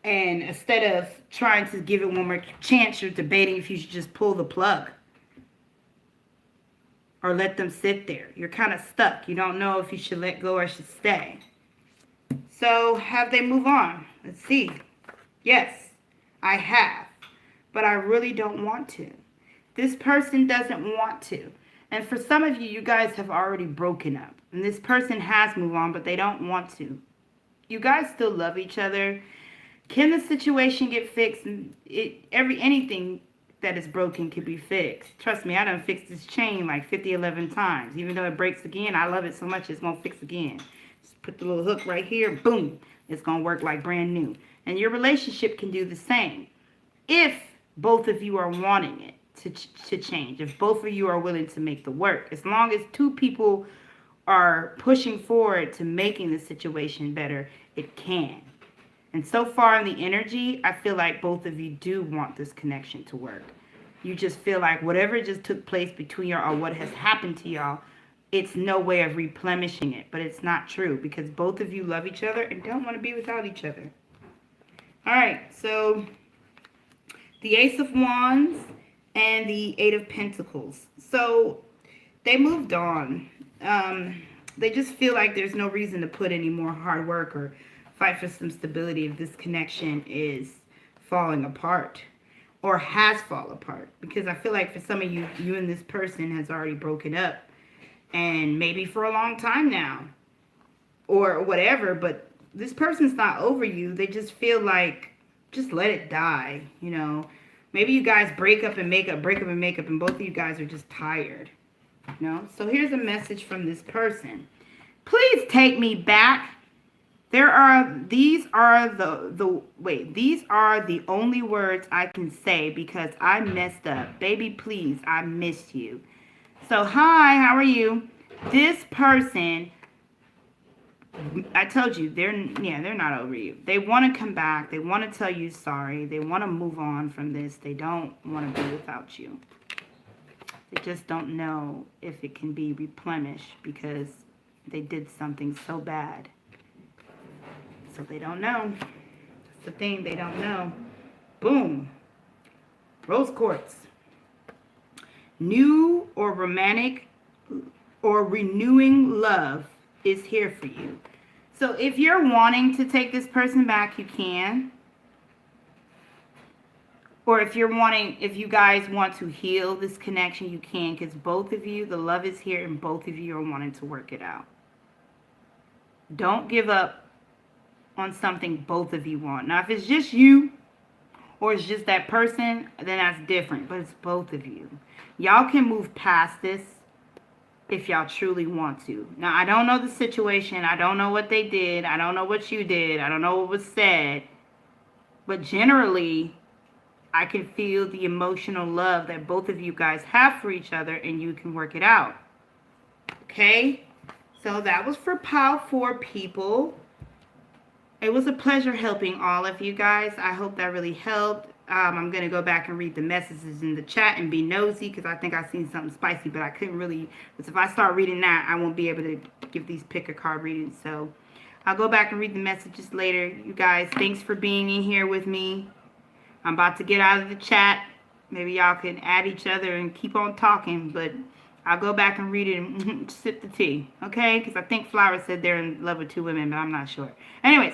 And instead of trying to give it one more chance, you're debating if you should just pull the plug or let them sit there. You're kind of stuck. You don't know if you should let go or should stay. So have they move on? Let's see. Yes, I have. But I really don't want to. This person doesn't want to. And for some of you, you guys have already broken up. And this person has moved on, but they don't want to. You guys still love each other. Can the situation get fixed? Anything that is broken can be fixed. Trust me, I done fixed this chain like 11 times. Even though it breaks again, I love it so much it's going to fix again. Just put the little hook right here, boom. It's going to work like brand new. And your relationship can do the same. If both of you are wanting it to change. If both of you are willing to make the work. As long as two people are pushing forward to making the situation better, it can. And so far in the energy, I feel like both of you do want this connection to work. You just feel like whatever just took place between y'all or what has happened to y'all, it's no way of replenishing it. But it's not true because both of you love each other and don't want to be without each other. All right, so the Ace of Wands and the Eight of Pentacles. So they moved on. They just feel like there's no reason to put any more hard work or fight for some stability if this connection is falling apart or has fallen apart. Because I feel like for some of you, you and this person has already broken up and maybe for a long time now or whatever, but this person's not over you. They just feel like just let it die, you know. Maybe you guys break up and make up, and both of you guys are just tired, you know. So here's a message from this person. Please take me back. These are the only words I can say because I messed up. Baby, please, I missed you. So, hi, how are you? This person, I told you, they're not over you. They want to come back. They want to tell you sorry. They want to move on from this. They don't want to be without you. They just don't know if it can be replenished because they did something so bad. So they don't know. That's the thing, they don't know. Boom. Rose quartz. New or romantic or renewing love is here for you. So if you're wanting to take this person back, you can. Or if you guys want to heal this connection, you can, because both of you, the love is here and both of you are wanting to work it out. Don't give up on something both of you want. Now, if it's just you or it's just that person, then that's different. But it's both of you. Y'all can move past this if y'all truly want to. Now, I don't know the situation. I don't know what they did. I don't know what you did. I don't know what was said. But generally, I can feel the emotional love that both of you guys have for each other, and you can work it out. Okay? So that was for Pile 4 people. It was a pleasure helping all of you guys. I hope that really helped. I'm going to go back and read the messages in the chat and be nosy because I think I've seen something spicy, but I couldn't really, because if I start reading that, I won't be able to give these pick a card readings. So I'll go back and read the messages later. You guys, thanks for being in here with me. I'm about to get out of the chat. Maybe y'all can add each other and keep on talking, but I'll go back and read it and sip the tea, okay? Because I think Flower said they're in love with 2 women, but I'm not sure. Anyways,